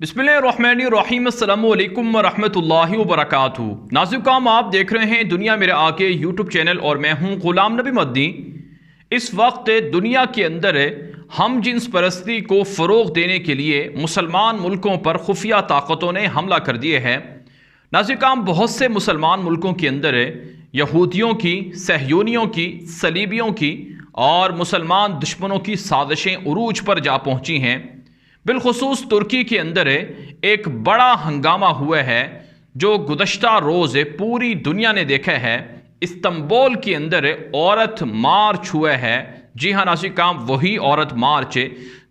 बिस्मिल्लाहिर्रहमानिर्रहीम अस्सलामु अलैकुम वरहमतुल्लाहि वबरकातुहू। नाज़िर आप देख रहे हैं दुनिया मेरे आके यूट्यूब चैनल और मैं हूं ग़ुलाम नबी मदनी। इस वक्त दुनिया के अंदर हम जिन्स परस्ती को फ़रोग़ देने के लिए मुसलमान मुल्कों पर खुफिया ताकतों ने हमला कर दिए हैं। नाज़िर बहुत से मुसलमान मुल्कों के अंदर यहूदियों की, सहयूनियों की, सलीबियों की और मुसलमान दुश्मनों की साजिशें उरूज पर जा पहुँची हैं। बिलखुसूस तुर्की के अंदर एक बड़ा हंगामा हुआ है जो गुज़श्ता रोज़ पूरी दुनिया ने देखा है। इस्तांबुल के अंदर औरत मार्च हुआ है। जी हाँ नाज़िर, वही औरत मार्च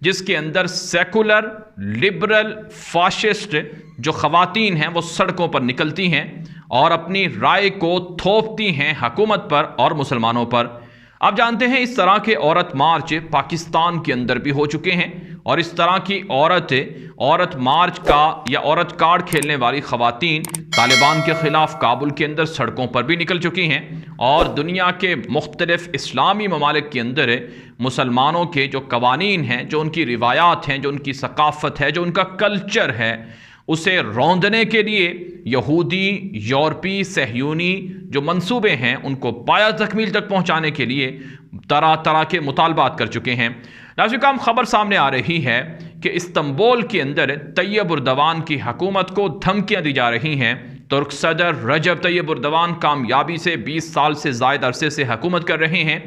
जिसके अंदर सेकुलर, लिबरल, फाशिस्ट जो ख़वातीन हैं वो सड़कों पर निकलती हैं और अपनी राय को थोपती हैं हुकूमत पर और मुसलमानों पर। आप जानते हैं इस तरह के औरत मार्च पाकिस्तान के अंदर भी हो चुके हैं और इस तरह की औरत मार्च का या औरत कार्ड खेलने वाली ख़वातीन तालिबान के ख़िलाफ़ काबुल के अंदर सड़कों पर भी निकल चुकी हैं और दुनिया के मुख्तलिफ़ इस्लामी ममालिक के अंदर मुसलमानों के जो कवानीन हैं, जो उनकी रिवायात हैं, जो उनकी सकाफ़त है, जो उनका कल्चर है, उसे रौंदने के लिए यहूदी, यूरोपी, सहयूनी जो मंसूबे हैं उनको पाया तकमील तक पहुँचाने के लिए तरह तरह के मुतालबात कर चुके हैं। नाज़िर खबर सामने आ रही है कि इस्तांबुल के अंदर तैयब उर्दवान की हुकूमत को धमकियां दी जा रही हैं। तुर्क सदर रजब तैयब उर्दवान कामयाबी से 20 साल से ज़ायद अरसे से हुकूमत कर रहे हैं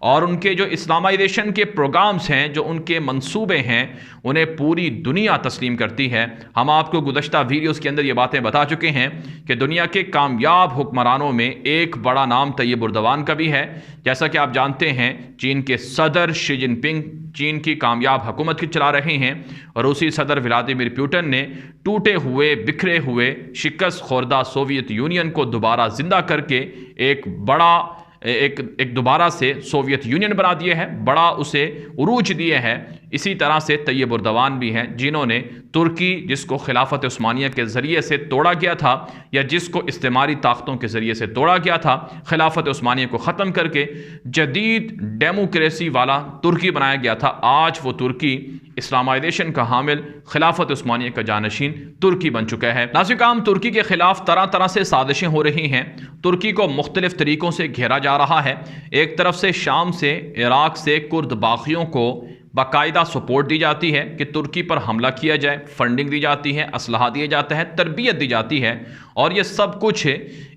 और उनके जो इस्लामाइजेशन के प्रोग्राम्स हैं, जो उनके मंसूबे हैं, उन्हें पूरी दुनिया तस्लीम करती है। हम आपको गुज़श्ता वीडियोस के अंदर ये बातें बता चुके हैं कि दुनिया के कामयाब हुक्मरानों में एक बड़ा नाम तैयब उर्दवान का भी है। जैसा कि आप जानते हैं चीन के सदर शी जिनपिंग चीन की कामयाब हुकूमत की चला रहे हैं। रूसी सदर व्लादिमीर पुतिन ने टूटे हुए, बिखरे हुए, शिकस्त खोरदा सोवियत यूनियन को दोबारा जिंदा करके एक दोबारा से सोवियत यूनियन बना दिए है, बड़ा उसे उरूज दिए है। इसी तरह से तैयब उर्दवान भी हैं जिन्होंने तुर्की, जिसको खिलाफत उस्मानिया के ज़रिए से तोड़ा गया था या जिसको इस्तेमारी ताकतों के ज़रिए से तोड़ा गया था, खिलाफत उस्मानिया को ख़त्म करके जदीद डेमोक्रेसी वाला तुर्की बनाया गया था। आज वो तुर्की इस्लामाइजेशन का हामिल, खिलाफत उस्मानिया का जानशीन तुर्की बन चुका है। नाज़िर तुर्की के ख़िलाफ़ तरह तरह से साजिशें हो रही हैं। तुर्की को मुख्तलिफ़ तरीक़ों से घेरा जा रहा है। एक तरफ से शाम से, इराक़ से कुर्द बागियों को बाकायदा सपोर्ट दी जाती है कि तुर्की पर हमला किया जाए, फंडिंग दी जाती है, असलहा दिया जाता है, तरबियत दी जाती है और ये सब कुछ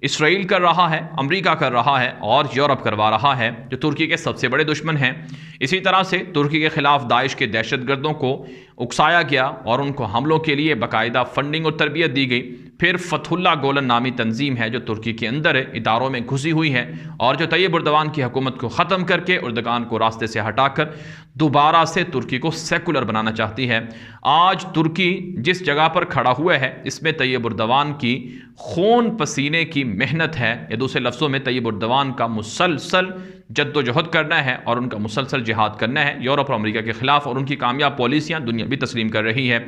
इसराइल कर रहा है, अमेरिका कर रहा है और यूरोप करवा रहा है जो तुर्की के सबसे बड़े दुश्मन हैं। इसी तरह से तुर्की के ख़िलाफ़ दाइश के दहशतगर्दों को उकसाया गया और उनको हमलों के लिए बाकायदा फंडिंग और तरबियत दी गई। फिर फतहुल्लाह गोलन नामी तंजीम है जो तुर्की के अंदर इदारों में घुसी हुई है और जो तैयब उर्दवान की हुकूमत को ख़त्म करके उर्दगान को रास्ते से हटाकर दोबारा से तुर्की को सेकुलर बनाना चाहती है। आज तुर्की जिस जगह पर खड़ा हुआ है इसमें तैयब उर्दवान की खून पसीने की मेहनत है, या दूसरे लफ्ज़ों में तैयब उर्दवान का मुसलसल जद्दोजहद करना है और उनका मुसलसल जिहाद करना है यूरोप और अमेरिका के ख़िलाफ़, और उनकी कामयाब पॉलिसियाँ दुनिया भी तस्लीम कर रही है।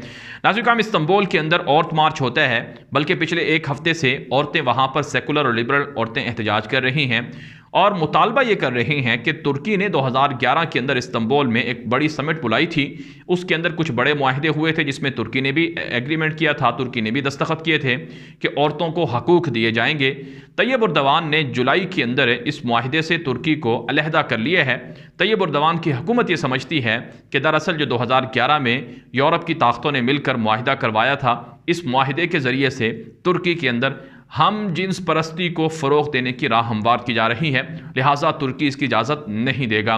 नाज़िर इस्तांबुल के अंदर औरत मार्च होता है, बल्कि पिछले एक हफ्ते से औरतें वहाँ पर सेकुलर और लिबरल औरतें एहतजाज कर रही हैं और मुतालबा ये कर रही हैं कि तुर्की ने 2011 के अंदर इस्तांबुल में एक बड़ी समिट बुलाई थी। उसके अंदर कुछ बड़े मुआहदे हुए थे जिसमें तुर्की ने भी एग्रीमेंट किया था, तुर्की ने भी दस्तखत किए थे कि औरतों को हकूक़ दिए जाएंगे। तैयब उर्दवान ने जुलाई के अंदर इस मुआहदे से तुर्की को अलहदा कर लिया है। तैयब उर्दवान की हुकूमत ये समझती है कि दरअसल जो 2011 में यूरोप की ताकतों ने मिलकर मुआहदा करवाया था, इस मुआहदे के ज़रिए से तुर्की के अंदर हम जिन्स परस्ती को फ़रोग़ देने की राह हमवार की जा रही है, लिहाजा तुर्की इसकी इजाज़त नहीं देगा।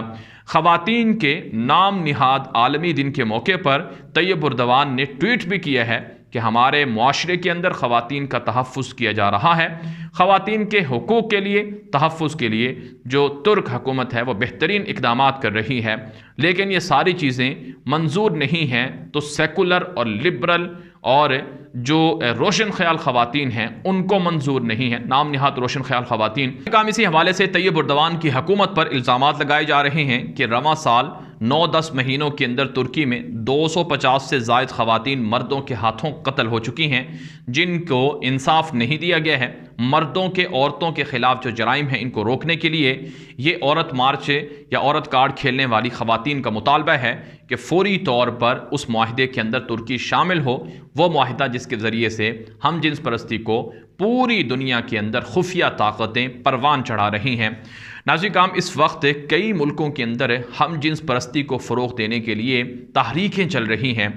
ख़वातीन के नाम निहाद आलमी दिन के मौके पर तैयब उर्दवान ने ट्वीट भी किया है कि हमारे मुआशरे के अंदर ख़वातीन का तहफ़्फ़ुज़ किया जा रहा है। ख़वातीन के हुकूक़ के लिए, तहफ़्फ़ुज़ के लिए जो तुर्क हुकूमत है वो बेहतरीन इक़दामात कर रही है, लेकिन ये सारी चीज़ें मंजूर नहीं हैं तो सेकुलर और लिबरल और जो रोशन ख्याल ख़वातीन हैं उनको मंजूर नहीं है, नाम निहात रोशन ख्याल ख़वातीन। काम इसी हवाले से तैयब उर्दवान की हुकूमत पर इल्ज़ामात लगाए जा रहे हैं कि रवां साल 9-10 महीनों के अंदर तुर्की में 250 से ज़ायद ख़वातीन मर्दों के हाथों कत्ल हो चुकी हैं, जिनको इंसाफ नहीं दिया गया है। मर्दों के औरतों के ख़िलाफ़ जो जराइम हैं, इनको रोकने के लिए ये औरत मार्च या औरत कार्ड खेलने वाली ख़वातीन का मुतालबा है कि फ़ौरी तौर पर उस मुआहदे के अंदर तुर्की शामिल हो, वो मुआहदा जिसके ज़रिए से हम जिन्स परस्ती को पूरी दुनिया के अंदर खुफिया ताकतें परवान चढ़ा रही हैं। नाज़रीन काम, इस वक्त कई मुल्कों के अंदर हम जिन्स परस्ती को फ़रोग़ देने के लिए तहरीकें चल रही हैं।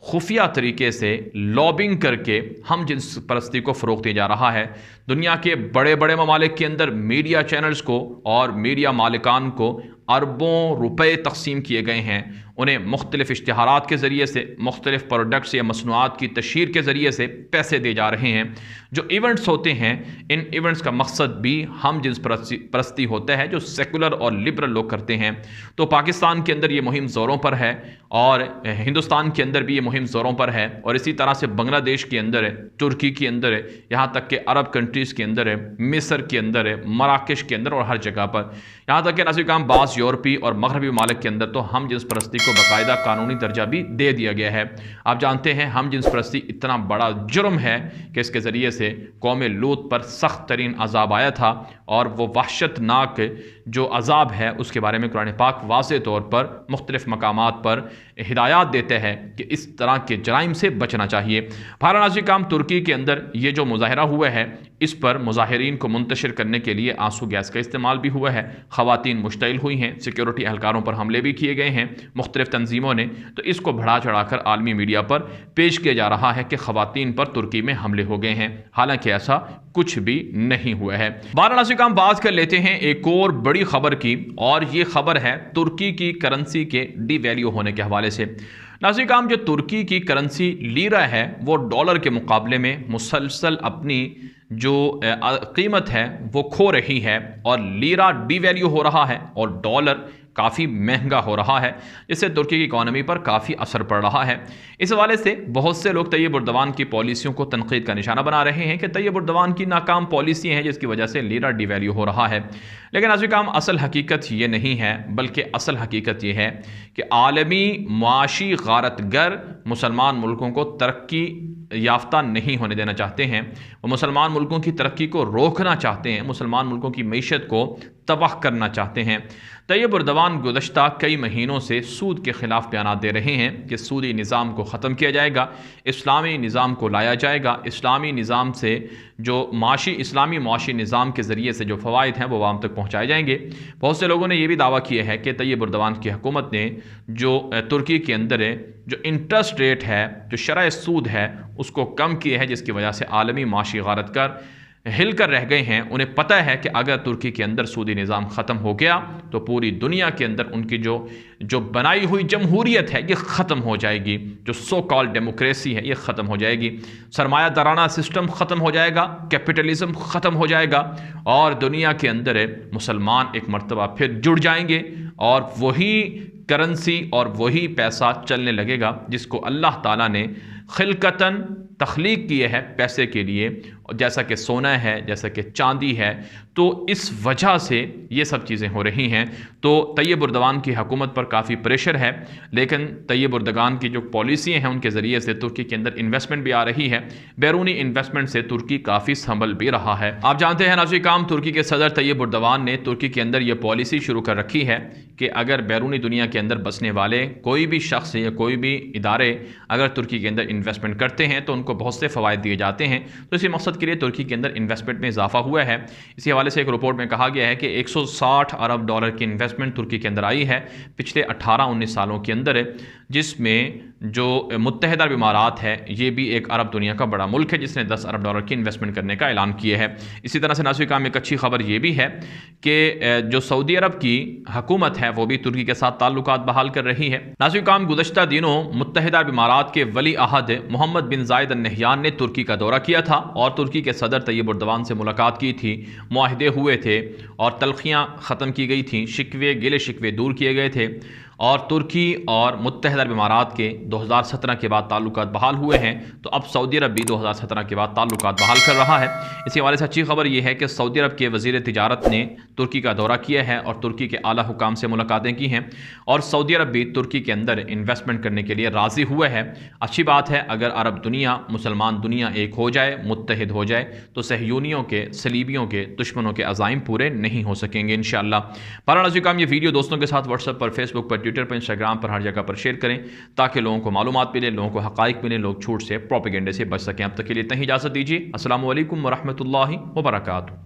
खुफिया तरीके से लॉबिंग करके हम जिन्स परस्ती को फ़रोग़ दिया जा रहा है। दुनिया के बड़े बड़े ममालिक के अंदर मीडिया चैनल्स को और मीडिया मालिकान को अरबों रुपए तकसीम किए गए हैं। उन्हें मुख्तलिफ़ इश्तिहारात के ज़रिए से, मुख्तलिफ़ प्रोडक्ट्स या मसनूआत की तशहीर के ज़रिए से पैसे दे जा रहे हैं। जो इवेंट्स होते हैं, इन इवेंट्स का मकसद भी हम जिन्स परस्ती होता है, जो सेकुलर और लिबरल लोग करते हैं। तो पाकिस्तान के अंदर ये मुहिम ज़ोरों पर है और हिंदुस्तान के अंदर भी ये मुहिम ज़ोरों पर है, और इसी तरह से बांग्लादेश के अंदर है, तुर्की के अंदर है, यहाँ तक कि अरब कंट्रीज़ के अंदर है, मिस्र के अंदर है, मराकश के अंदर और हर जगह पर। यहाँ तक कि नाज़रीन काम, बाज़ यूरोपीय और मगरबी मालिक के अंदर तो हम जिन्स परस्ती को बाकायदा कानूनी दर्जा भी दे दिया गया है। आप जानते हैं हम जिन्स परस्ती इतना बड़ा जुर्म है कि इसके ज़रिए से कौम लूत पर सख्त तरीन अजाब आया था, और वो वहशतनाक जो अजाब है उसके बारे में कुरान पाक वाज़े तौर पर मुख्तलिफ़ मकामात पर हिदायत देते हैं कि इस तरह के जराइम से बचना चाहिए। बहरहाल नाज़रीन काम, तुर्की के अंदर ये जो मुजाहरा हुआ है, इस पर मुजाहिरीन को मुंतशिर करने के लिए आंसू गैस का इस्तेमाल भी हुआ है। ख़वातीन मुश्तइल हुई हैं, सिक्योरिटी एहलकारों पर हमले भी किए गए हैं मुख्तलिफ़ तंजीमों ने। तो इसको बढ़ा चढ़ाकर आलमी मीडिया पर पेश किया जा रहा है कि ख़वातीन पर तुर्की में हमले हो गए हैं, हालांकि ऐसा कुछ भी नहीं हुआ है। बहरहाल नाज़रीन काम, बात कर लेते हैं एक और बड़ी खबर की, और ये खबर है तुर्की की करेंसी के डिवैल्यू होने के हवाले से। नाज़रीन काम, जो तुर्की की करेंसी लीरा है वो डॉलर के मुकाबले में मुसलसल अपनी जो कीमत है वो खो रही है, और लीरा डिवैल्यू हो रहा है और डॉलर काफ़ी महंगा हो रहा है, जिससे तुर्की की इकॉनमी पर काफ़ी असर पड़ रहा है। इस हवाले से बहुत से लोग तैयब उर्दवान की पॉलिसियों को तनकीद का निशाना बना रहे हैं कि तैयब उर्दवान की नाकाम पॉलिसी हैं जिसकी वजह से लीरा डिवैल्यू हो रहा है। लेकिन नाज़रीन काम, असल हकीकत ये नहीं है, बल्कि असल हकीकत ये है कि आलमी माशी गारतगर मुसलमान मुल्कों को तरक्की याफ्ता नहीं होने देना चाहते हैं। वो मुसलमान मुल्कों की तरक्की को रोकना चाहते हैं, मुसलमान मुल्कों की मईशत को तबाह करना चाहते हैं। तैयब उर्दवान गुज़श्ता कई महीनों से सूद के ख़िलाफ़ बयान दे रहे हैं कि सूदी निज़ाम को ख़त्म किया जाएगा, इस्लामी निज़ाम को लाया जाएगा, इस्लामी निज़ाम से जो इस्लामी माशी निज़ाम के ज़रिए से जो फ़वाइद हैं वो आवाम तक पहुँचाए जाएंगे। बहुत से लोगों ने यह भी दावा किया है कि तैयब उर्दवान की हुकूमत ने जो तुर्की के अंदर जो इंटरेस्ट रेट है, जो शरह सूद है, उसको कम किया है, जिसकी वजह से आलमी माशी गारतगर हिल कर रह गए हैं। उन्हें पता है कि अगर तुर्की के अंदर सूदी निज़ाम ख़त्म हो गया तो पूरी दुनिया के अंदर उनकी जो बनाई हुई जमहूरियत है ये ख़त्म हो जाएगी, जो सो कॉल्ड डेमोक्रेसी है ये ख़त्म हो जाएगी, सरमायादाराना सिस्टम ख़त्म हो जाएगा, कैपिटलिज्म ख़त्म हो जाएगा, और दुनिया के अंदर मुसलमान एक मर्तबा फिर जुड़ जाएंगे, और वही करेंसी और वही पैसा चलने लगेगा जिसको अल्लाह ताला ने खिलकतन तख्लीक किए है पैसे के लिए, जैसा कि सोना है, जैसा कि चांदी है। तो इस वजह से ये सब चीज़ें हो रही हैं। तो तैयब उर्दवान की हुकूमत पर काफ़ी प्रेशर है, लेकिन तैयब उर्दवान की जो पॉलिसी हैं उनके ज़रिए से तुर्की के अंदर इन्वेस्टमेंट भी आ रही है। बैरूनी इन्वेस्टमेंट से तुर्की काफ़ी संभल भी रहा है। आप जानते हैं नाज़रीन काम, तुर्की के सदर तैयब उर्दवान ने तुर्की के अंदर ये पॉलिसी शुरू कर रखी है कि अगर बैरूनी दुनिया के अंदर बसने वाले कोई भी शख्स या कोई भी इदारे अगर तुर्की के अंदर इन्वेस्टमेंट करते हैं तो उनको बहुत से फ़वाइद दिए जाते हैं। तो इसी मकसद के लिए तुर्की के अंदर इन्वेस्टमेंट में इजाफा हुआ है। इसी हवाले से एक रिपोर्ट में कहा गया है कि 160 अरब डॉलर की इन्वेस्टमेंट तुर्की के अंदर आई है पिछले 18-19 सालों के अंदर, जिसमें जो मुत्तहिदा अरब इमारात है ये भी एक अरब दुनिया का बड़ा मुल्क है जिसने 10 अरब डॉलर की इन्वेस्टमेंट करने का ऐलान किया है। इसी तरह से नाज़रीन काम, एक अच्छी खबर ये भी है कि जो सऊदी अरब की हुकूमत है वो भी तुर्की के साथ ताल्लुकात बहाल कर रही है। नाज़रीन काम, गुज़श्ता दिनों मुत्तहिदा अरब इमारात के वली अहद मोहम्मद बिन जायद अल नहयान ने तुर्की का दौरा किया था और तुर्की के सदर तैयब उर्दवान से मुलाकात की थी, मुआहदे हुए थे और तलखियाँ ख़त्म की गई थी, शिकवे गिले शिकवे दूर किए गए थे, और तुर्की और मुत्तहिदा अरब इमारात के 2017 के बाद ताल्लुकात बहाल हुए हैं। तो अब सऊदी अरब भी 2017 के बाद ताल्लुकात बहाल कर रहा है। इसी हवाले से अच्छी खबर यह है कि सऊदी अरब के वज़ीर तिजारत ने तुर्की का दौरा किया है और तुर्की के आला हुकाम से मुलाकातें की हैं और सऊदी अरब भी तुर्की के अंदर इन्वेस्टमेंट करने के लिए राज़ी हुआ है। अच्छी बात है, अगर अरब दुनिया, मुसलमान दुनिया एक हो जाए, मुत्तहिद हो जाए, तो सहयूनियों के, सलीबियों के, दुश्मनों के अज़ाइम पूरे नहीं हो सकेंगे इंशाअल्लाह। बहरहाल अज़ीज़, ये वीडियो दोस्तों के साथ व्हाट्सएप पर, फेसबुक पर, ट्विटर पर, इंस्टाग्राम पर, हर जगह पर शेयर करें ताकि लोगों को मालूमात मिले, लोगों को हक़ाइक़ मिले, लोग झूठ से, प्रोपेगेंडे से बच सकें। अब तक के लिए इतना ही इजाज़त दीजिए। अस्सलामु अलैकुम व रहमतुल्लाहि व बरकातुहू।